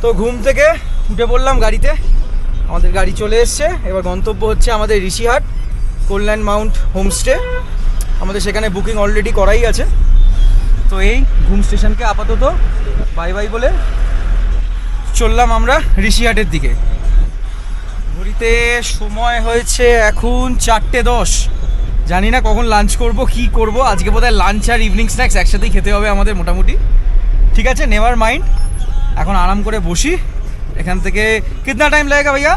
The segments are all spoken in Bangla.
তো ঘুম থেকে উঠে পড়লাম গাড়িতে, আমাদের গাড়ি চলে এসছে। এবার গন্তব্য হচ্ছে আমাদের ঋষিহাট কল্যাণ মাউন্ট হোমস্টে। আমাদের সেখানে বুকিং অলরেডি করাই আছে। তো এই ঘুম স্টেশনকে আপাতত বাই বাই বলে চললাম আমরা ঋষিহাটের দিকে। ঘড়িতে সময় হয়েছে এখন 4:10। জানি না কখন লাঞ্চ করব, কি করব। আজকে বোধহয় লাঞ্চ আর ইভিনিং স্ন্যাক্স একসাথেই খেতে হবে আমাদের মোটামুটি। ঠিক আছে, নেভার মাইন্ড। এখন আরাম করে বসি। এখান থেকে কিतना টাইম লাগেगा भैया?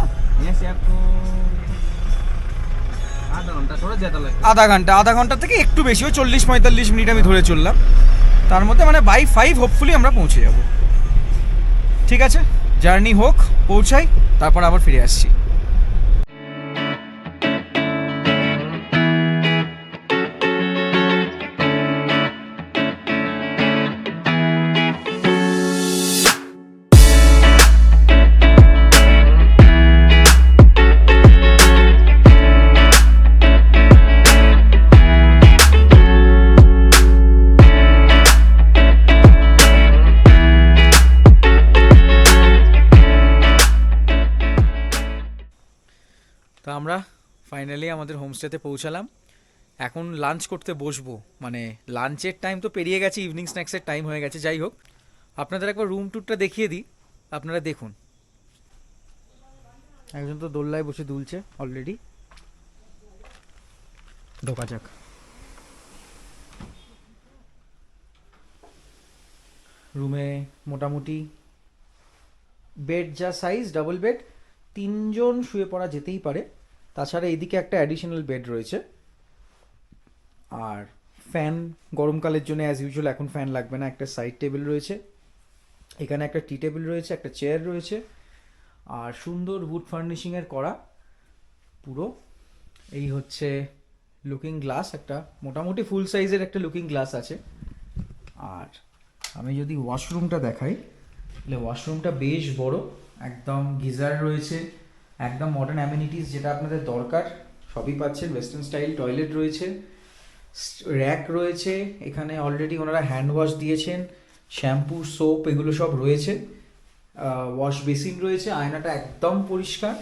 আধা ঘন্টা থেকে একটু বেশি, ওই 40-45 মিনিট আমি ধরে চললাম। তার মধ্যে মানে বাই 5 হোপফুলি আমরা পৌঁছে যাব। ঠিক আছে, জার্নি হোক, পৌঁছাই, তারপর আবার ফিরে আসছি। তো আমরা ফাইনালি আমাদের হোমস্টেতে পৌঁছালাম। এখন লাঞ্চ করতে বসবো, মানে লাঞ্চের টাইম তো পেরিয়ে গেছে, ইভিনিং স্ন্যাক্সের টাইম হয়ে গেছে। যাই হোক, আপনাদের একবার রুম ট্যুরটা দেখিয়ে দিই, আপনারা দেখুন। একজন তো দোল্লায় বসে দুলছে অলরেডি। ঢোকা যাক। রুমে মোটামুটি বেড যা সাইজ, ডাবল বেড, 3 জন শুয়ে পড়া যেতেই পারে। তাছাড়া এদিকে একটা অ্যাডিশনাল বেড রয়েছে। আর ফ্যান গরমকালের জন্য অ্যাজ ইউজুয়াল এখন ফ্যান লাগবে না। একটা সাইড টেবিল রয়েছে, এখানে একটা টি টেবিল রয়েছে, একটা চেয়ার রয়েছে, আর সুন্দর উড ফার্নিশিংয়ের করা পুরো। এই হচ্ছে লুকিং গ্লাস, একটা মোটামুটি ফুল সাইজের একটা লুকিং গ্লাস আছে। আর আমি যদি ওয়াশরুমটা দেখাই, তাহলে ওয়াশরুমটা বেশ বড়, একদম গিজার রয়েছে, একদম মডার্ন অ্যামিনিটিস যেটা আপনাদের দরকার সবই পাচ্ছেন। ওয়েস্টার্ন স্টাইল টয়লেট রয়েছে, র্যাক রয়েছে, এখানে অলরেডি ওনারা হ্যান্ড ওয়াশ দিয়েছেন, শ্যাম্পু, সোপ এগুলো সব রয়েছে। ওয়াশ বেসিন রয়েছে, আয়নাটা একদম পরিষ্কার,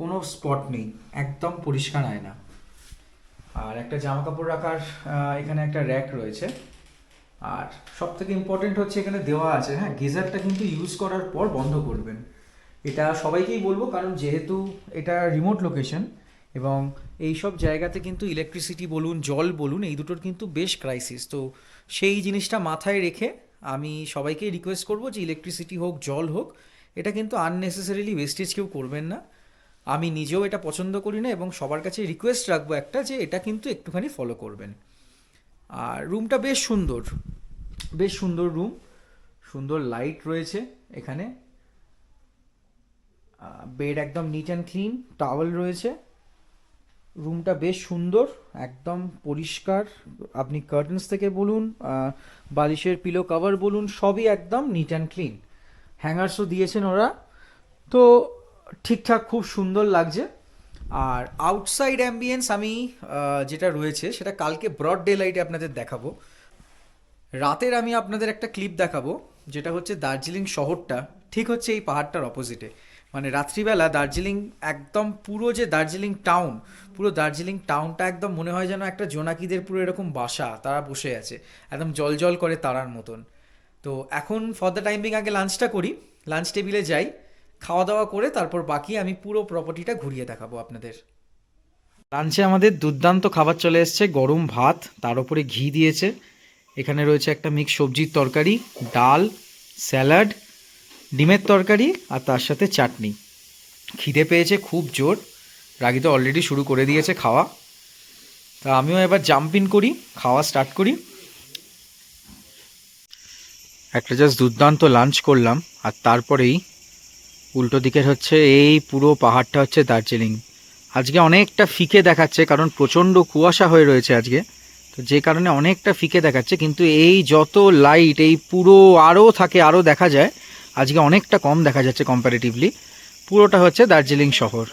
কোনো স্পট নেই, একদম পরিষ্কার আয়না। আর একটা জামা কাপড় রাখার এখানে একটা র্যাক রয়েছে। আর সব থেকে ইম্পর্টেন্ট হচ্ছে এখানে দেওয়া আছে, হ্যাঁ, গিজারটা কিন্তু ইউজ করার পর বন্ধ করবেন। এটা সবাইকেই বলবো, কারণ যেহেতু এটা রিমোট লোকেশন এবং এই সব জায়গাতে কিন্তু ইলেকট্রিসিটি বলুন, জল বলুন, এই দুটোর কিন্তু বেশ ক্রাইসিস। তো সেই জিনিসটা মাথায় রেখে আমি সবাইকেই রিকোয়েস্ট করবো যে ইলেকট্রিসিটি হোক, জল হোক, এটা কিন্তু আননেসেসারিলি ওয়েস্টেজ কেউ করবেন না। আমি নিজেও এটা পছন্দ করি না এবং সবার কাছে রিকোয়েস্ট রাখবো একটা, যে এটা কিন্তু একটুখানি ফলো করবেন। আর রুমটা বেশ সুন্দর, বেশ সুন্দর রুম, সুন্দর লাইট রয়েছে এখানে। বেড একদম নিট অ্যান্ড ক্লিন, টাওয়েল রয়েছে। রুমটা বেশ সুন্দর, একদম পরিষ্কার। আপনি কার্টেন্স থেকে বলুন, বালিশের পিলো কভার বলুন, সবই একদম নিট অ্যান্ড ক্লিন। হ্যাঙ্গার্সও দিয়েছেন ওরা, তো ঠিকঠাক, খুব সুন্দর লাগছে। আর আউটসাইড অ্যাম্বিয়েন্স আমি যেটা রয়েছে সেটা কালকে ব্রড ডে লাইটে আপনাদের দেখাবো। রাতের আমি আপনাদের একটা ক্লিপ দেখাবো, যেটা হচ্ছে দার্জিলিং শহরটা ঠিক হচ্ছে এই পাহাড়টার অপোজিটে। মানে রাত্রিবেলা দার্জিলিং একদম পুরো যে দার্জিলিং টাউন, পুরো দার্জিলিং টাউনটা একদম মনে হয় যেন একটা জোনাকিদের পুরো এরকম বাসা, তারা বসে আছে একদম জল জল করে তারার মতন। তো এখন ফর দ্য টাইম বিং আগে লাঞ্চটা করি, লাঞ্চ টেবিলে যাই, খাওয়া দাওয়া করে তারপর বাকি আমি পুরো প্রপার্টিটা ঘুরিয়ে দেখাবো আপনাদের। লাঞ্চে আমাদের দুর্দান্ত খাবার চলে এসছে, গরম ভাত, তার উপরে ঘি দিয়েছে। এখানে রয়েছে একটা মিক্স সবজির তরকারি, ডাল, স্যালাড, ডিমের তরকারি, আর তার সাথে চাটনি। খিদে পেয়েছে খুব জোর, রাগি তো অলরেডি শুরু করে দিয়েছে খাওয়া। তা আমিও এবার জাম্প ইন করি, খাওয়া স্টার্ট করি। একটা জাস্ট দুর্দান্ত লাঞ্চ করলাম, আর তারপরেই উল্টো দিকের হচ্ছে এই পুরো পাহাড়টা হচ্ছে দার্জিলিং। আজকে অনেকটা ফিকে দেখাচ্ছে, কারণ প্রচণ্ড কুয়াশা হয়ে রয়েছে আজকে, তো যে কারণে অনেকটা ফিকে দেখাচ্ছে। কিন্তু এই যত লাইট এই পুরো আরও থাকে, আরও দেখা যায়, আজকে অনেকটা কম দেখা যাচ্ছে কম্প্যারেটিভলি। পুরোটা হচ্ছে দার্জিলিং শহর।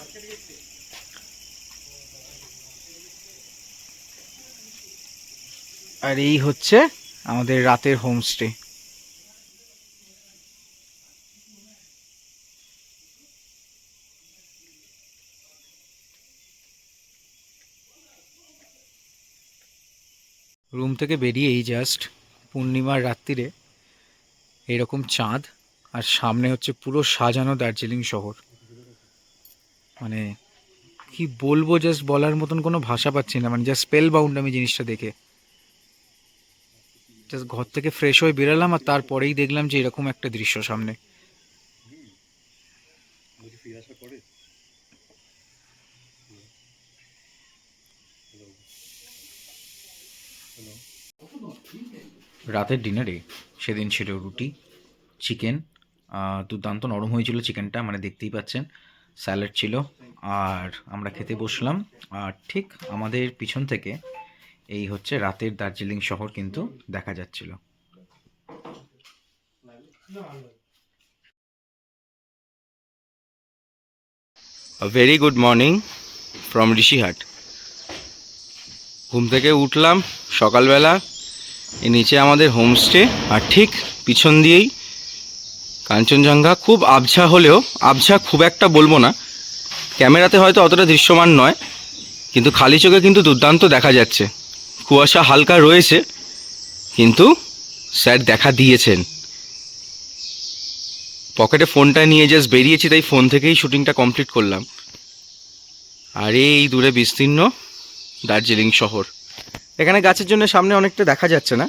আর এই হচ্ছে আমাদের রাতের হোমস্টে। রুম থেকে বেরিয়ে এই জাস্ট পূর্ণিমার রাত্রিরে এরকম চাঁদ, আর সামনে হচ্ছে পুরো সাজানো দার্জিলিং শহর। মানে কি বলবো, জাস্ট বলার মতন কোনো ভাষা পাচ্ছি না, মানে জাস্ট স্পেল বাউন্ড আমি জিনিসটা দেখে। জাস্ট ঘর থেকে ফ্রেশ হয়ে বেরালাম আর তারপরেই দেখলাম যে এরকম একটা দৃশ্য সামনে। রাতের ডিনারে সেদিন ছিল রুটি, চিকেন, দুর্দান্ত নরম হয়েছিল চিকেনটা, মানে দেখতেই পাচ্ছেন। স্যালাড ছিল, আর আমরা খেতে বসলাম। আর ঠিক আমাদের পিছন থেকে এই হচ্ছে রাতের দার্জিলিং শহর কিন্তু দেখা যাচ্ছিল। A very good morning from Rishihat. ঘুম থেকে উঠলাম সকালবেলা, এই নিচে আমাদের হোমস্টে, আর ঠিক পিছন দিয়েই কাঞ্চনজঙ্ঘা। খুব আবছা হলেও, আবছা খুব একটা বলবো না, ক্যামেরাতে হয়তো অতটা দৃশ্যমান নয়, কিন্তু খালি চোখে কিন্তু দুর্দান্ত দেখা যাচ্ছে। কুয়াশা হালকা রয়েছে, কিন্তু স্যার দেখা দিয়েছেন। পকেটে ফোনটা নিয়ে জাস্ট বেরিয়েছি, তাই ফোন থেকেই শুটিংটা কমপ্লিট করলাম। আর এই দূরে বিস্তীর্ণ দার্জিলিং শহর, এখানে গাছের জন্য সামনে অনেকটা দেখা যাচ্ছে না।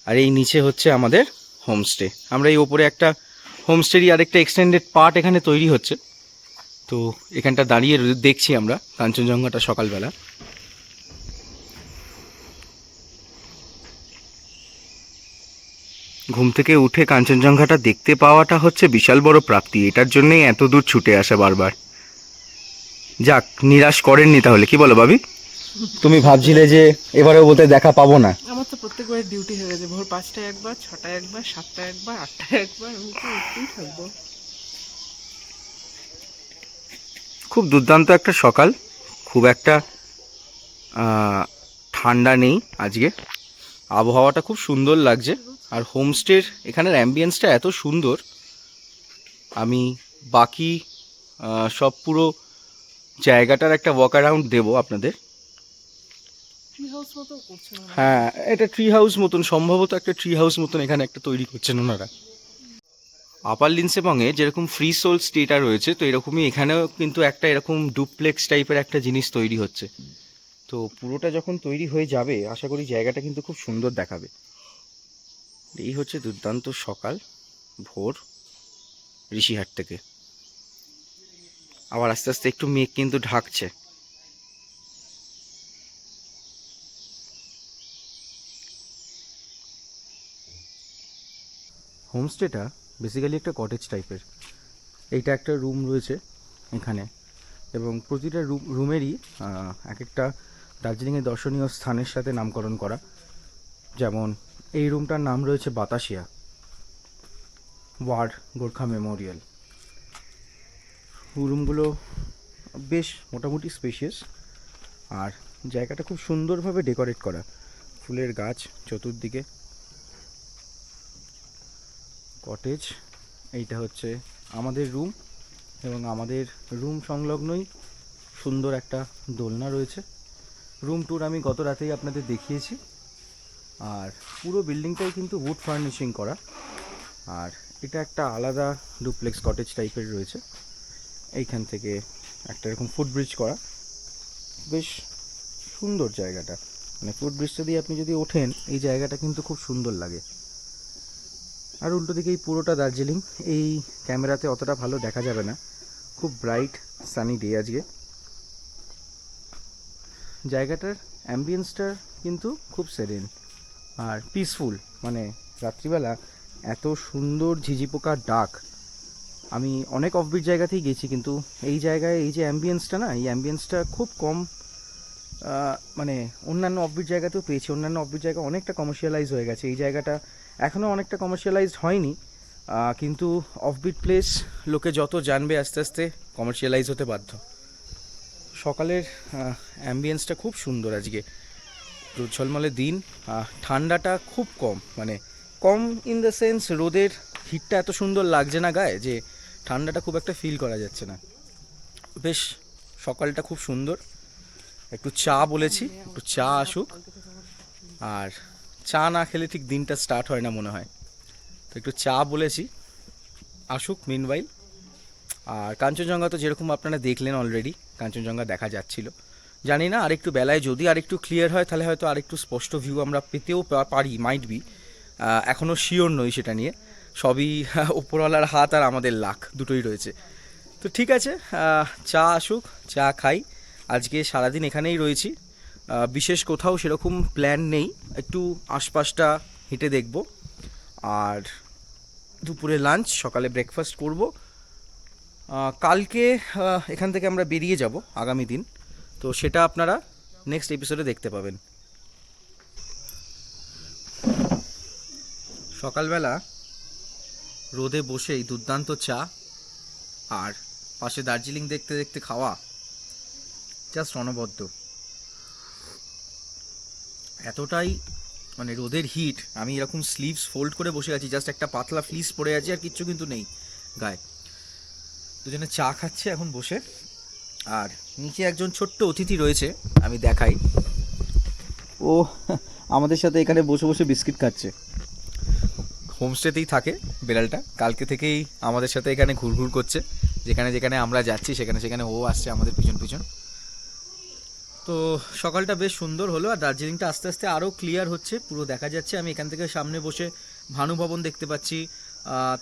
আর এই নিচে হচ্ছে আমাদের হোমস্টে। আমরা এই ওপরে একটা হোমস্টেরই আরেকটা এক্সটেন্ডেড পার্ট এখানে তৈরি হচ্ছে, তো এখানটা দাঁড়িয়ে দেখছি আমরা কাঞ্চনজঙ্ঘাটা সকালবেলা। ঘুম থেকে উঠে কাঞ্চনজঙ্ঘাটা দেখতে পাওয়াটা হচ্ছে বিশাল বড় প্রাপ্তি, এটার জন্যই এত দূর ছুটে আসা বারবার। যাক, নিরাশ করেননি তাহলে, কি বলো ভাবি? তুমি ভাবছিলে যে এবারেও বলতে দেখা পাবো না? আমার তো প্রত্যেকবার ডিউটি হয়ে গেছে, ভোর 5টায় একবার, 6টায় একবার, 7টায় একবার, 8টায় একবার, আমি তো উঠতেই থাকবো। খুব দুর্দান্ত একটা সকাল, খুব একটা ঠান্ডা নেই আজকে, আবহাওয়াটা খুব সুন্দর লাগছে। আর হোমস্টের এখানের অ্যাম্বিয়েন্সটা এত সুন্দর, আমি বাকি সব পুরো জায়গাটার একটা ওয়াক অ্যারাউন্ড দেবো আপনাদের। ট্রি হাউস মতো করছে না? হ্যাঁ, এটা ট্রি হাউস মতন, সম্ভবত একটা ট্রি হাউস মতন এখানে একটা তৈরি করছেন ওনারা। আপার লিন্সেবংয়ে যেরকম ফ্রি সোল স্টেটা রয়েছে, তো এরকমই এখানেও কিন্তু একটা এরকম ডুপ্লেক্স টাইপের একটা জিনিস তৈরি হচ্ছে। তো পুরোটা যখন তৈরি হয়ে যাবে, আশা করি জায়গাটা কিন্তু খুব সুন্দর দেখাবে। এই হচ্ছে দুর্দান্ত সকাল, ভোর ঋষিহাট থেকে। আবার আস্তে আস্তে একটু মেঘ কিন্তু ঢাকছে। হোমস্টেটা বেসিক্যালি একটা কটেজ টাইপের। এইটা একটা রুম রয়েছে এখানে, এবং প্রতিটা রুমেরই এক একটা দার্জিলিংয়ের দর্শনীয় স্থানের সাথে নামকরণ করা। যেমন এই রুমটার নাম রয়েছে বাতাসিয়া ওয়ার গোর্খা মেমোরিয়াল। রুমগুলো বেশ মোটামুটি স্পেশিয়াস, আর জায়গাটা খুব সুন্দরভাবে ডেকোরেট করা, ফুলের গাছ চতুর্দিকে, কটেজ। এইটা হচ্ছে আমাদের রুম, এবং আমাদের রুম সংলগ্নই সুন্দর একটা দোলনা রয়েছে। রুম ট্যুর আমি গত রাতেই আপনাদের দেখিয়েছি। আর পুরো বিল্ডিংটাই কিন্তু উড ফার্নিশিং করা, আর এটা একটা আলাদা ডুপ্লেক্স কটেজ টাইপের রয়েছে। এইখান থেকে একটা এরকম ফুটব্রিজ করা, বেশ সুন্দর জায়গাটা। মানে ফুটব্রিজটা দিয়ে আপনি যদি ওঠেন, এই জায়গাটা কিন্তু খুব সুন্দর লাগে। আর উল্টো দিকে এই পুরোটা দার্জিলিং, এই ক্যামেরাতে অতটা ভালো দেখা যাবে না, খুব ব্রাইট সানি ডে আজকে। জায়গাটার অ্যাম্বিয়েন্সটা কিন্তু খুব সেরেন আর পিসফুল। মানে রাত্রিবেলা এত সুন্দর ঝিঝি পোকার ডাক, আমি অনেক অফবিট জায়গাতেই গেছি, কিন্তু এই জায়গায় এই যে অ্যাম্বিয়েন্সটা না, এই অ্যাম্বিয়েন্সটা খুব কম। মানে অন্যান্য অফবিট জায়গাতেও পেয়েছি, অন্যান্য অফবিট জায়গা অনেকটা কমার্শিয়ালাইজ হয়ে গেছে, এই জায়গাটা এখনও অনেকটা কমার্শিয়ালাইজড হয়নি। কিন্তু অফবিট প্লেস লোকে যত জানবে, আস্তে আস্তে কমার্শিয়ালাইজ হতে বাধ্য। সকালের অ্যাম্বিয়েন্সটা খুব সুন্দর আজকে, রোদ ঝলমলে দিন, ঠান্ডাটা খুব কম, মানে কম ইন দ্য সেন্স রোদের হিটটা এত সুন্দর লাগছে না গায়ে, যে ঠান্ডাটা খুব একটা ফিল করা যাচ্ছে না। বেশ সকালটা খুব সুন্দর। একটু চা বলেছি, একটু চা আসুক, আর চা না খেলে ঠিক দিনটা স্টার্ট হয় না মনে হয়। তো একটু চা বলেছি, আসুক মিনওয়াইল। আর কাঞ্চনজঙ্ঘা তো যেরকম আপনারা দেখলেন অলরেডি, কাঞ্চনজঙ্ঘা দেখা যাচ্ছিল। জানি না আরেকটু বেলায় যদি আরেকটু ক্লিয়ার হয় তাহলে হয়তো আরেকটু স্পষ্ট ভিউ আমরা পেতেও পারি, মাইট বি। এখনও শিওর নই সেটা নিয়ে, সবই উপরওয়ালার হাত আর আমাদের লাক দুটোই রয়েছে। তো ঠিক আছে, চা আসুক, চা খাই। আজকে সারাদিন এখানেই রয়েছি, বিশেষ কোথাও সেরকম প্ল্যান নেই, একটু আশপাশটা হেঁটে দেখব। আর দুপুরে লাঞ্চ, সকালে ব্রেকফাস্ট করব। কালকে এখান থেকে আমরা বেরিয়ে যাব আগামী দিন, তো সেটা আপনারা নেক্সট এপিসোডে দেখতে পাবেন। সকালবেলা রোদে বসেই দুর্দান্ত চা আর পাশে দার্জিলিং দেখতে দেখতে খাওয়া, জাস্ট অনবদ্য। এতটাই মানে রোদের হিট, আমি এরকম স্লিভস ফোল্ড করে বসে আছি, জাস্ট একটা পাতলা ফ্লিস পরে আছি, আর কিচ্ছু কিন্তু নেই গায়ে। দুজনে চা খাচ্ছে এখন বসে। আর নিচে একজন ছোট্ট অতিথি রয়েছে, আমি দেখাই। ও আমাদের সাথে এখানে বসে বসে বিস্কিট খাচ্ছে। হোমস্টেতেই থাকে বেড়ালটা, কালকে থেকেই আমাদের সাথে এখানে ঘুরঘুর করছে, যেখানে যেখানে আমরা যাচ্ছি সেখানে সেখানে ও আসছে আমাদের পিছন পিছন। তো সকালটা বেশ সুন্দর হলো, আর দার্জিলিংটা আস্তে আস্তে আরও ক্লিয়ার হচ্ছে, পুরো দেখা যাচ্ছে। আমি এখান থেকে সামনে বসে ভানু ভবন দেখতে পাচ্ছি,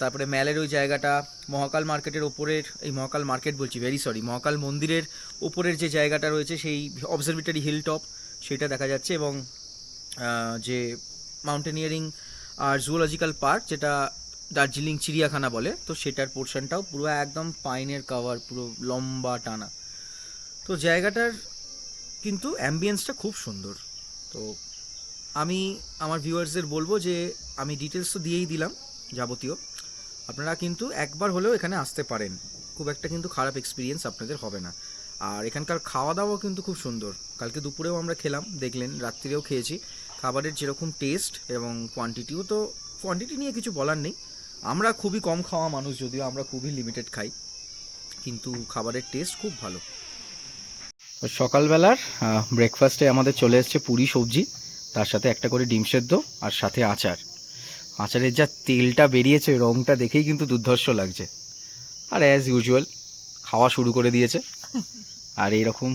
তারপরে ম্যালের ওই জায়গাটা, মহাকাল মার্কেটের ওপরের, এই মহাকাল মার্কেট বলছি, ভেরি সরি, মহাকাল মন্দিরের ওপরের যে জায়গাটা রয়েছে সেই অবজারভেটরি হিল টপ, সেটা দেখা যাচ্ছে। এবং যে মাউন্টেনিয়ারিং আর জুওলজিক্যাল পার্ক, যেটা দার্জিলিং চিড়িয়াখানা বলে, তো সেটার পোর্শনটাও পুরো একদম পাইনের কাভার, পুরো লম্বা টানা। তো জায়গাটার কিন্তু অ্যাম্বিয়েন্সটা খুব সুন্দর। তো আমি আমার ভিউয়ার্সদের বলবো যে আমি ডিটেলস তো দিয়েই দিলাম যাবতীয়, আপনারা কিন্তু একবার হলেও এখানে আসতে পারেন, খুব একটা কিন্তু খারাপ এক্সপিরিয়েন্স আপনাদের হবে না। আর এখানকার খাওয়া দাওয়াও কিন্তু খুব সুন্দর, কালকে দুপুরেও আমরা খেলাম, দেখলেন, রাত্রিরেও খেয়েছি। খাবারের যেরকম টেস্ট এবং কোয়ান্টিটিও, তো কোয়ান্টিটি নিয়ে কিছু বলার নেই, আমরা খুবই কম খাওয়া মানুষ, যদিও আমরা খুবই লিমিটেড খাই, কিন্তু খাবারের টেস্ট খুব ভালো। সকালবেলার ব্রেকফাস্টে আমাদের চলে এসছে পুরি সবজি, তার সাথে একটা করে ডিম সেদ্ধ, আর সাথে আচার। আচারের যা তেলটা বেরিয়েছে, রঙটা দেখেই কিন্তু দুর্ধর্ষ লাগছে। আর অ্যাজ ইউজুয়াল খাওয়া শুরু করে দিয়েছে। আর এইরকম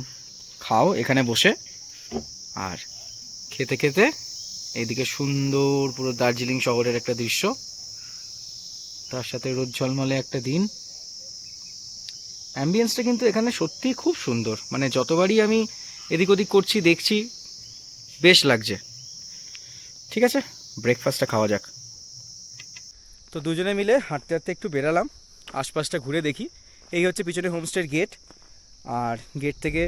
খাও এখানে বসে, আর খেতে খেতে এইদিকে সুন্দর পুরো দার্জিলিং শহরের একটা দৃশ্য, তার সাথে রোদ ঝলমলে একটা দিন। অ্যাম্বিয়েন্সটা কিন্তু এখানে সত্যিই খুব সুন্দর, মানে যতবারই আমি এদিক ওদিক করছি দেখছি বেশ লাগছে। ঠিক আছে, ব্রেকফাস্টটা খাওয়া যাক। তো দুজনে মিলে হাঁটতে হাঁটতে একটু বেরালাম, আশপাশটা ঘুরে দেখি। এই হচ্ছে পিছনে হোমস্টের গেট, আর গেট থেকে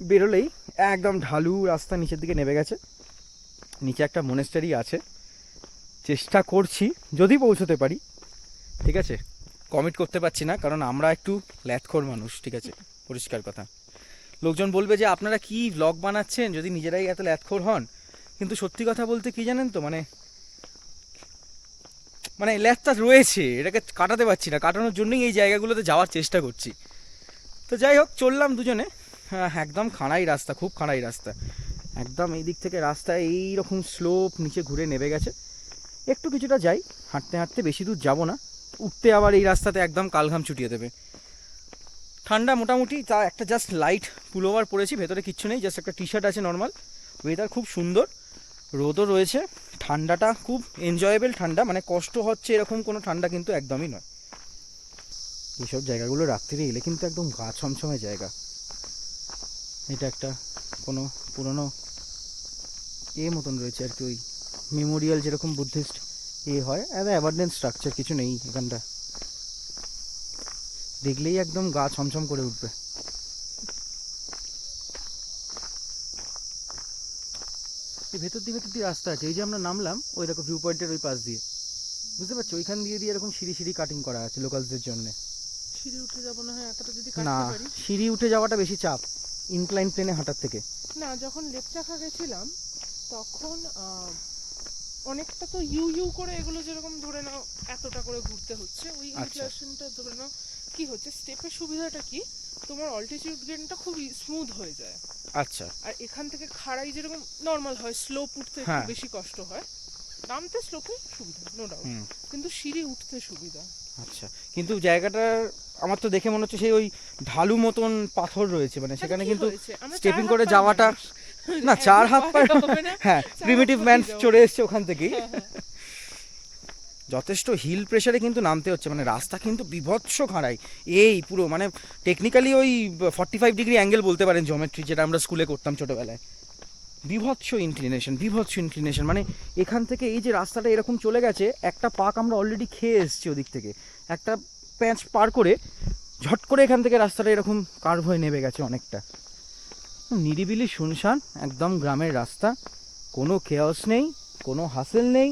বেরোলেই একদম ঢালু রাস্তা নিচের দিকে নেমে গেছে। নিচে একটা মনেস্টারি আছে, চেষ্টা করছি যদি পৌঁছতে পারি। ঠিক আছে, কমিট করতে পারছি না, কারণ আমরা একটু ল্যাথখোর মানুষ, ঠিক আছে, পরিষ্কার কথা। লোকজন বলবে যে আপনারা কি ব্লগ বানাচ্ছেন যদি নিজেরাই এত ল্যাথখোর হন, কিন্তু সত্যি কথা বলতে কি জানেন তো, মানে ল্যাথটা রয়েছে, এটাকে কাটাতে পারছি না, কাটানোর জন্যই এই জায়গাগুলোতে যাওয়ার চেষ্টা করছি। তো যাই হোক, চললাম দুজনে। হ্যাঁ, একদম খাড়াই রাস্তা, খুব খাড়াই রাস্তা, একদম এই দিক থেকে রাস্তা এইরকম স্লোপ নিচে ঘুরে নেমে গেছে। একটু কিছুটা যাই, হাঁটতে হাঁটতে, বেশি দূর যাব না, উঠতে আবার এই রাস্তাতে একদম কালঘাম ছুটিয়ে দেবে। ঠান্ডা মোটামুটি, তা একটা জাস্ট লাইট পুলোভার পরেছি, ভেতরে কিচ্ছু নেই, জাস্ট একটা টি শার্ট আছে নর্মাল। ওয়েদার খুব সুন্দর, রোদও রয়েছে, ঠান্ডাটা খুব এনজয়েবল ঠান্ডা, মানে কষ্ট হচ্ছে এরকম কোনো ঠান্ডা কিন্তু একদমই নয়। এইসব জায়গাগুলো রাত্রিরে এলে কিন্তু একদম গা ছমছমে জায়গা। এটা একটা কোনো পুরনো মতন রয়েছে আর কি, ওই মেমোরিয়াল, যেরকম বুদ্ধিস্ট হয়, অ্যাবান্ডেন্স স্ট্রাকচার কিছু নেই এখানটা, দেখলেই একদম গা ছমছম করে উঠবে। এই ভেতর দিয়ে রাস্তা আছে, এই যে আমরা নামলাম ওই দেখো ভিউ পয়েন্টের ওই পাশ দিয়ে, বুঝতে পারছো, ওইখান দিয়ে এরকম সিঁড়ি সিঁড়ি কাটিং করা আছে লোকালসদের জন্য। সিঁড়ি উঠে যাবো না, হ্যাঁ এতটা যদি না, কাটতে পারি। সিঁড়ি উঠে যাওয়াটা বেশি চাপ ইনক্লাইন প্লেনে হাঁটার থেকে। না, যখন লেপচাখা গেছিলাম তখন অনেকটা তো ইউ ইউ করে এগুলো যেরকম ধরে নাও এতটা করে ঘুরতে হচ্ছে, ওই আচ্ছা। ইনফ্লেশনটা ধরে নাও কি হচ্ছে, স্টেপের সুবিধাটা কি, তোমার অল্টিটিউড গেইনটা খুব স্মুথ হয়ে যায়। আচ্ছা আর এখান থেকে খাড়াই যেরকম নর্মাল হয়, স্লোপ উঠতে একটু হ্যাঁ। বেশি কষ্ট হয়, নামতে স্লোপে সুবিধা নো ডাউট, হুম কিন্তু সিঁড়ি উঠতে সুবিধা। আচ্ছা, কিন্তু জায়গাটার আমার তো দেখে মনে হচ্ছে সেই ওই ঢালু মতন পাথর রয়েছে, মানে সেখানে কি কিন্তু হয়েছে, আমরা স্টেপিং 4 করে হাত পায়ের যাওয়াটা মানুষ। না, 4 হাত পায়ে পায়ে হবে না, হ্যাঁ 4 প্রিমিটিভ হাত ম্যান পায়ে যাবো। চলে এসছে ওখান থেকেই। হ্যাঁ, হ্যাঁ। যথেষ্ট হিল প্রেসারে কিন্তু নামতে হচ্ছে, মানে রাস্তা কিন্তু বিভৎস খাড়াই, এই পুরো মানে টেকনিক্যালি ওই 45 ডিগ্রি অ্যাঙ্গেল বলতে পারেন জিওমেট্রি, যেটা আমরা স্কুলে করতাম ছোটোবেলায়। বিভৎস ইনক্লিনেশন, মানে এখান থেকে এই যে রাস্তাটা এরকম চলে গেছে, একটা পাক আমরা অলরেডি খেয়ে এসেছি ওদিক থেকে, একটা প্যাঁচ পার করে ঝট করে এখান থেকে রাস্তাটা এরকম কার্ভ হয়ে নেমে গেছে অনেকটা। নিরিবিলি শুনশান একদম গ্রামের রাস্তা, কোনো কেয়াস নেই, কোনো হাসেল নেই,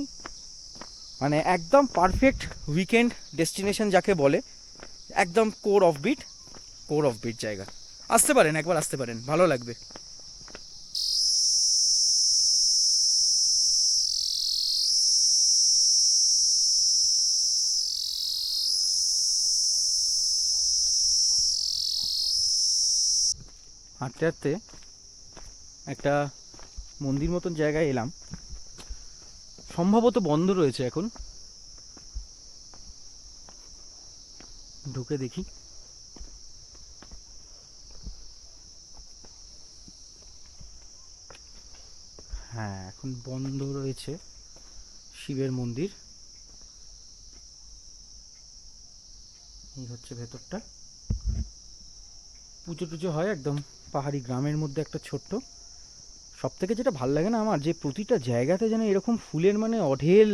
মানে একদম পারফেক্ট উইকেন্ড ডেস্টিনেশন যাকে বলে, একদম কোর অফ বিট জায়গা। আসতে পারেন, একবার আসতে পারেন, ভালো লাগবে। হাঁটতে হাঁটতে একটা মন্দির মতন জায়গায় এলাম, সম্ভবত বন্ধ রয়েছে এখন, ঢুকে দেখি। হ্যাঁ এখন বন্ধ রয়েছে, শিবের মন্দির। এই হচ্ছে ভেতরটা, পুজো টুজো হয় একদম পাহাড়ি গ্রামের মধ্যে একটা ছোট্ট। সব থেকে যেটা ভাল লাগে না আমার, যে প্রতিটা জায়গাতে যেন এরকম ফুলের মানে অঢেল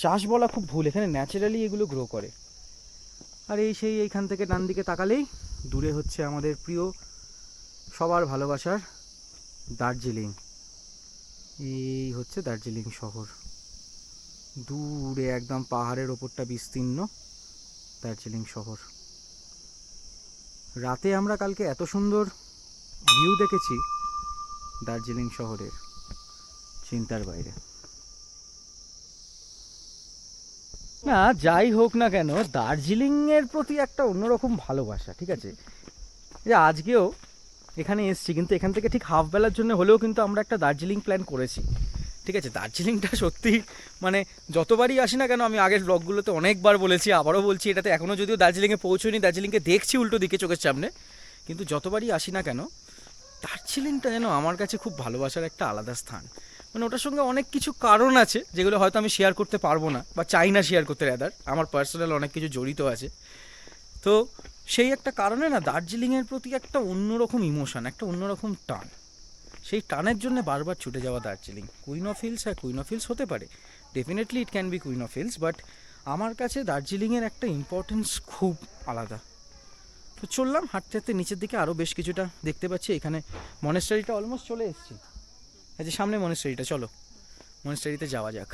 চাষ বলা খুব ভুল, এখানে ন্যাচারালি এগুলো গ্রো করে। আর এই সেই এইখান থেকে ডান দিকে তাকালেই দূরে হচ্ছে আমাদের প্রিয় সবার ভালোবাসার দার্জিলিং। এই হচ্ছে দার্জিলিং শহর, দূরে একদম পাহাড়ের ওপরটা বিস্তীর্ণ দার্জিলিং শহর। রাতে আমরা কালকে এত সুন্দর ভিউ দেখেছি দার্জিলিং শহরের, চিন্তার বাইরে। না যাই হোক না কেন, দার্জিলিংয়ের প্রতি একটা অন্যরকম ভালোবাসা, ঠিক আছে। যে আজকেও এখানে এসছি, কিন্তু এখান থেকে ঠিক হাফ বেলার জন্য হলেও কিন্তু আমরা একটা দার্জিলিং প্ল্যান করেছি, ঠিক আছে। দার্জিলিংটা সত্যি মানে যতবারই আসি না কেন, আমি আগের ব্লগগুলোতে অনেকবার বলেছি, আবারও বলছি, এটাতে এখনও যদিও দার্জিলিংয়ে পৌঁছইনি, দার্জিলিংকে দেখছি উল্টো দিকে চোখের সামনে, কিন্তু যতবারই আসি না কেন দার্জিলিংটা যেন আমার কাছে খুব ভালোবাসার একটা আলাদা স্থান। মানে ওটার সঙ্গে অনেক কিছু কারণ আছে যেগুলো হয়তো আমি শেয়ার করতে পারবো না, বা চাই না শেয়ার করতে, রাদার আমার পার্সোনাল অনেক কিছু জড়িত আছে। তো সেই একটা কারণে না দার্জিলিংয়ের প্রতি একটা অন্যরকম ইমোশন, একটা অন্যরকম টান, সেই টানের জন্য বারবার ছুটে যাওয়া দার্জিলিং। কুইন অফ হিলস, হ্যাঁ কুইন অফ হিলস হতে পারে, definitely it can be queen of hills, but আমার কাছে দার্জিলিংয়ের একটা ইম্পর্টেন্স খুব আলাদা। তো চললাম হাঁটতে হাঁটতে নিচের দিকে, আরও বেশ কিছুটা দেখতে পাচ্ছি। এখানে মনেস্টারিটা অলমোস্ট চলে এসেছি, এই যে সামনে মনেস্টারিটা, চলো মনেস্টারিতে যাওয়া যাক।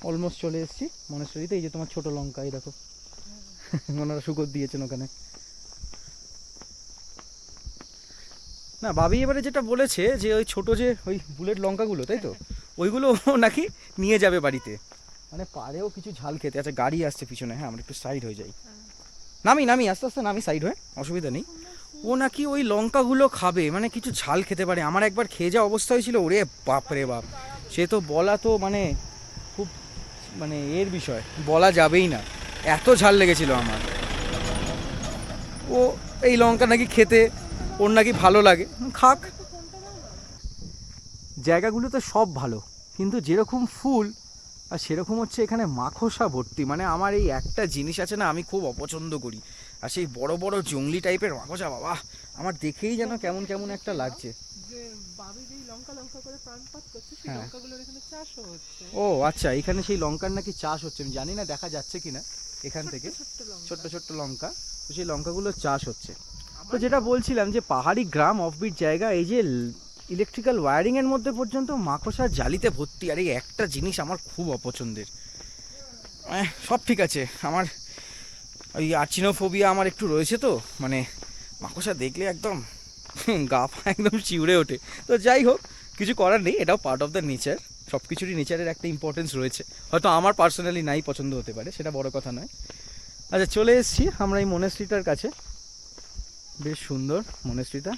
অলমোস্ট চলে এসেছি মনেস্টারিতে। এই যে তোমার ছোট লঙ্কা, এই দেখো ওনারা শুকর দিয়েছেন ওখানে। না বাবি এবারে যেটা বলেছে যে ওই ছোট যে ওই বুলেট লঙ্কাগুলো, তাই তো, ওইগুলো নাকি নিয়ে যাবে বাড়িতে, মানে পারেও কিছু ঝাল খেতে। আচ্ছা গাড়ি আসছে পিছনে, হ্যাঁ আমরা একটু সাইড হয়ে যাই, নামি আস্তে আস্তে নামি সাইড হয়ে, অসুবিধা নেই। ও নাকি ওই লঙ্কাগুলো খাবে, মানে কিছু ঝাল খেতে পারে। আমার একবার খেয়ে যাওয়া অবস্থা হয়েছিল, ওরে বাপ রে বাপ, সে তো বলা তো মানে খুব মানে এর বিষয়, বলা যাবেই না, এত ঝাল লেগেছিল আমার। ও এই লঙ্কা নাকি খেতে ওর নাকি ভালো লাগে, খাক। জায়গাগুলোতে সব ভালো, কিন্তু যেরকম ফুল আর সেরকম হচ্ছে এখানে মাকড়সা ভর্তি। মানে আমার এই একটা জিনিস আছে না, আমি খুব অপছন্দ করি, আর সেই বড় বড় জংলি টাইপের মাকড়সা, বাবা আমার দেখেই যেন কেমন কেমন একটা লাগছে। যে বাবি যেই লঙ্কা করে প্রাণপাত করছে, সেই হ্যাঁ। লঙ্কাগুলোর এখানে চাষও হচ্ছে। ও আচ্ছা, এখানে সেই লঙ্কার নাকি চাষ হচ্ছে, আমি জানি না দেখা যাচ্ছে কিনা এখান থেকে, ছোট্ট ছোট্ট লঙ্কা, তো সেই লঙ্কাগুলোর চাষ হচ্ছে। তো যেটা বলছিলাম যে পাহাড়ি গ্রাম অফবিট জায়গা, এই যে ইলেকট্রিক্যাল ওয়্যারিংয়ের মধ্যে পর্যন্ত মাকড়সার জালিতে ভর্তি, আর এই একটা জিনিস আমার খুব অপছন্দের। সব ঠিক আছে, আমার ওই আর্চিনোফোবিয়া আমার একটু রয়েছে, তো মানে মাকড়সা দেখলে একদম গা পা একদম চিউড়ে ওঠে। তো যাই হোক, কিছু করার নেই, এটাও পার্ট অফ দ্য নেচার, সব কিছুরই নেচারের একটা ইম্পর্টেন্স রয়েছে, হয়তো আমার পার্সোনালি নাই পছন্দ হতে পারে, সেটা বড় কথা নয়। আচ্ছা, চলে এসেছি আমরা এই মনেস্ট্রিটার কাছে। বেশ সুন্দর মনেস্ট্রিটা,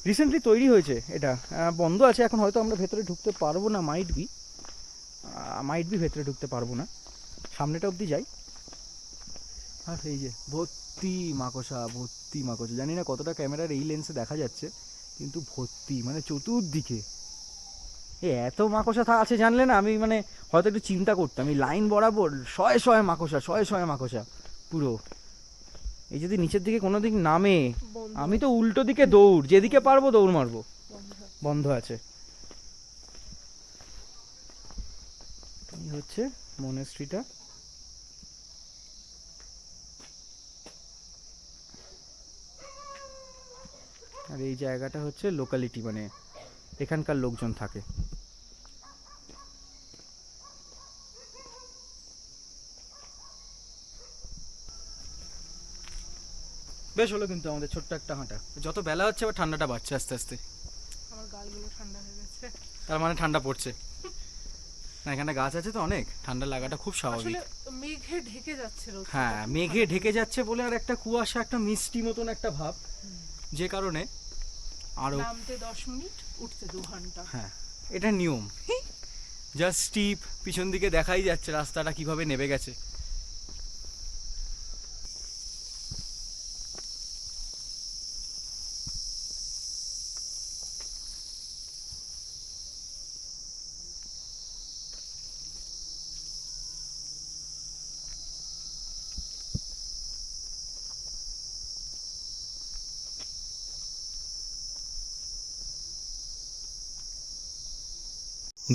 রিসেন্টলি তৈরি হয়েছে এটা, বন্ধ আছে এখন, হয়তো আমরা ভেতরে ঢুকতে পারবো না, মাইট বি ভেতরে ঢুকতে পারবো না, সামনেটা অবধি যাই। আর এই যে ভর্তি মাকড়সা, ভর্তি মাকড়সা, জানি না কতটা ক্যামেরার এই লেন্সে দেখা যাচ্ছে, কিন্তু ভর্তি, মানে চতুর্দিকে এত মাকড়সা আছে জানলে না, আমি মানে হয়তো একটু চিন্তা করতাম, এই লাইন বরাবর শয়ে শয়ে মাকড়সা, শয়ে শয়ে মাকড়সা পুরো। এই যদি নিচের দিকে কোনো দিক নামে, আমি তো উল্টো দিকে দৌড়, যেদিকে পারবো দৌড় মারবো। বন্ধ আছে। এই হচ্ছে মনেস্ট্রিটা। আর এই জায়গাটা হচ্ছে লোকালিটি, মানে এখানকার লোকজন থাকে। বেশ হলো কিন্তু আমাদের ছোট্ট একটা হাঁটা, যত বেলা হচ্ছে আবার ঠান্ডাটা বাড়ছে আস্তে আস্তে। আমার গালগুলো ঠান্ডা হয়ে গেছে। তার মানে ঠান্ডা পড়ছে না, এখানে গাছ আছে তো অনেক, ঠান্ডা লাগাটা খুব স্বাভাবিক। আসলে মেঘে ঢেকে যাচ্ছে রোদ। হ্যাঁ, মেঘে ঢেকে যাচ্ছে বলে আর একটা কুয়াশা, একটা মিষ্টি মতন একটা ভাব, যে কারণে আরো নামতে 10 মিনিট, উঠতে 2 ঘন্টা। হ্যাঁ, এটা নিয়ম। জাস্ট স্টিপ, পিছন দিকে দেখাই যাচ্ছে রাস্তাটা কিভাবে নেমে গেছে।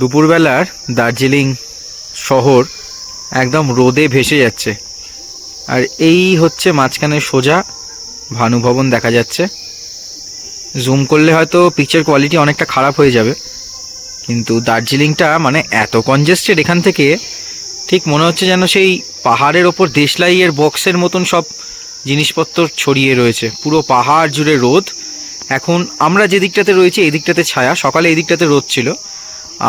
দুপুরবেলার দার্জিলিং শহর একদম রোদে ভেসে যাচ্ছে, আর এই হচ্ছে মাঝখানে সোজা ভানু ভবন দেখা যাচ্ছে। জুম করলে হয়তো পিকচার কোয়ালিটি অনেকটা খারাপ হয়ে যাবে, কিন্তু দার্জিলিংটা মানে এত কনজেস্টেড, এখান থেকে ঠিক মনে হচ্ছে যেন সেই পাহাড়ের ওপর দেশলাইয়ের বক্সের মতন সব জিনিসপত্র ছড়িয়ে রয়েছে, পুরো পাহাড় জুড়ে রোদ। এখন আমরা যে দিকটাতে রয়েছি এই দিকটাতে ছায়া, সকালে এই দিকটাতে রোদ ছিল,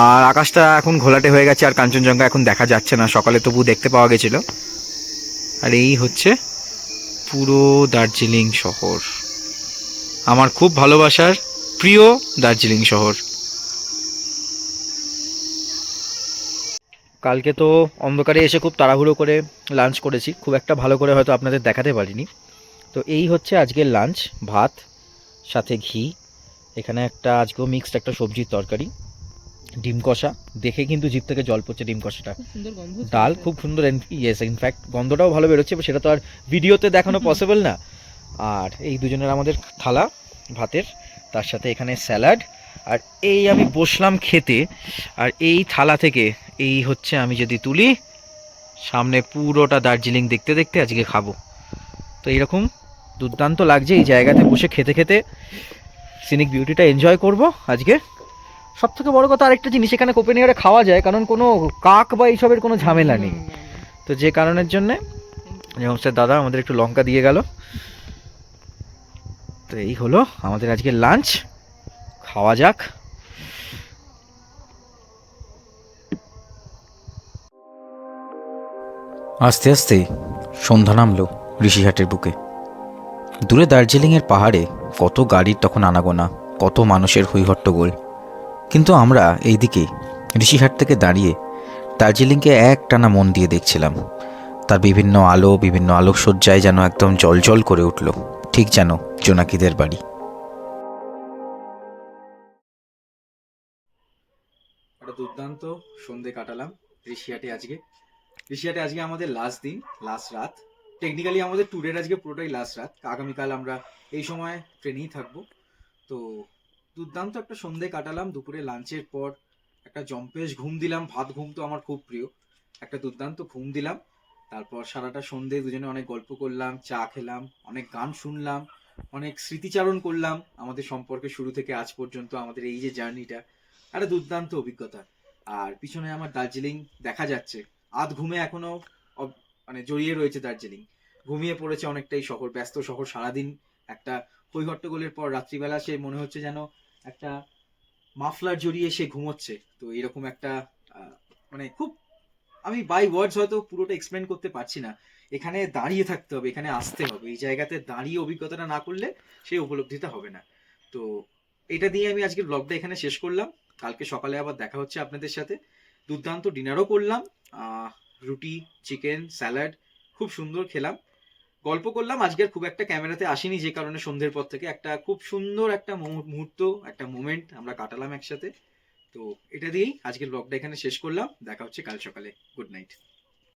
আর আকাশটা এখন ঘোলাটে হয়ে গেছে, আর কাঞ্চনজঙ্ঘা এখন দেখা যাচ্ছে না, সকালে তবু দেখতে পাওয়া গেছিল। আর এই হচ্ছে পুরো দার্জিলিং শহর, আমার খুব ভালোবাসার প্রিয় দার্জিলিং শহর। কালকে তো অন্ধকারে এসে খুব তাড়াহুড়ো করে লাঞ্চ করেছি, খুব একটা ভালো করে হয়তো আপনাদের দেখাতে পারিনি। তো এই হচ্ছে আজকের লাঞ্চ, ভাত সাথে ঘি, এখানে একটা আজকেও মিক্সড একটা সবজির তরকারি, ডিম কষা, দেখে কিন্তু জিভ থেকে জল পড়ছে ডিম কষাটা, সুন্দর গন্ধ। ডাল খুব সুন্দর, ইয়েস ইনফ্যাক্ট গন্ধটাও ভালো বেরোচ্ছে, সেটা তো আর ভিডিওতে দেখানো পসিবল না। আর এই দুজনের আমাদের থালা ভাতের, তার সাথে এখানে স্যালাড, আর এই আমি বসলাম খেতে, আর এই থালা থেকে এই হচ্ছে আমি যদি তুলি, সামনে পুরোটা দার্জিলিং দেখতে দেখতে আজকে খাবো। তো এইরকম দুর্দান্ত লাগছে এই জায়গাতে বসে খেতে খেতে, সিনিক বিউটিটা এনজয় করব আজকে। সব থেকে বড় কথা আরেকটা জিনিস, এখানে কোপেনহেগারে খাওয়া যায়, কারণ কোনো কাক বা এইসবের কোনো ঝামেলা নেই। তো যে কারণের জন্যে যেমন স্যার দাদা আমাদের একটু লঙ্কা দিয়ে গেল। তো এই হলো আমাদের আজকে লাঞ্চ, খাওয়া যাক। আস্তে আস্তে সন্ধ্যা নামলো ঋষিহাটের বুকে। দূরে দার্জিলিংয়ের পাহাড়ে কত গাড়ির তখন আনাগোনা, কত মানুষের হইহট্টগোল, কিন্তু আমরা এইদিকে ঋষিহাট থেকে দাঁড়িয়ে দার্জিলিংকে এক টানা মন দিয়ে দেখছিলাম। তার বিভিন্ন আলো, বিভিন্ন আলোকসজ্জায় যেন একদম জলজল করে উঠল, ঠিক যেন জোনাকিদের বাড়ি। একটা দুর্দান্ত সন্ধে কাটালাম ঋষিহাটে আজকে। ঋষিহাটে আজকে আমাদের লাস্ট দিন, লাস্ট রাত, টেকনিক্যালি আমাদের ট্যুরের আজকে পুরোটাই লাস্ট রাত, আগামীকাল আমরা এই সময় ট্রেনেই থাকবো। তো দুর্দান্ত একটা সন্ধে কাটালাম, দুপুরে লাঞ্চের পর একটা জম্পেশ ঘুম দিলাম, ভাত ঘুম তো আমার খুব প্রিয়, একটা দুর্দান্ত ঘুম দিলাম। তারপর সারাটা সন্ধে দুজনে অনেক গল্প করলাম, চা খেলাম, অনেক গান শুনলাম, অনেক স্মৃতিচারণ করলাম আমাদের সম্পর্কে শুরু থেকে আজ পর্যন্ত, আমাদের এই যে জার্নিটা, একটা দুর্দান্ত অভিজ্ঞতা। আর পিছনে আমার দার্জিলিং দেখা যাচ্ছে, আধ ঘুমে এখনো মানে জড়িয়ে রয়েছে দার্জিলিং, ঘুমিয়ে পড়েছে অনেকটাই শহর, ব্যস্ত শহর, সারাদিন একটা হইহট্টগোলের পর রাত্রিবেলা সে মনে হচ্ছে যেন একটা মাফলার জড়িয়ে সে ঘুমোচ্ছে। তো এরকম একটা মানে খুব, আমি বাই ওয়ার্ডস হয়তো পুরোটা এক্সপ্লেন করতে পারছি না। এখানে দাঁড়িয়ে থাকতে হবে, এখানে আসতে হবে, এই জায়গাতে দাঁড়িয়ে অভিজ্ঞতাটা না করলে সেই উপলব্ধিটা হবে না। তো এটা দিয়ে আমি আজকের ব্লগটা এখানে শেষ করলাম। কালকে সকালে আবার দেখা হচ্ছে আপনাদের সাথে। দুর্দান্ত ডিনারও করলাম, রুটি, চিকেন, স্যালাড, খুব সুন্দর খেলাম, গল্প করলাম। আজকের খুব একটা ক্যামেরাতে আসিনি, যে কারণে সন্ধ্যের পর থেকে একটা খুব সুন্দর একটা মুহূর্ত, একটা মোমেন্ট আমরা কাটালাম একসাথে। তো এটা দিয়েই আজকের ব্লগটা এখানে শেষ করলাম। দেখা হচ্ছে কাল সকালে। Good night.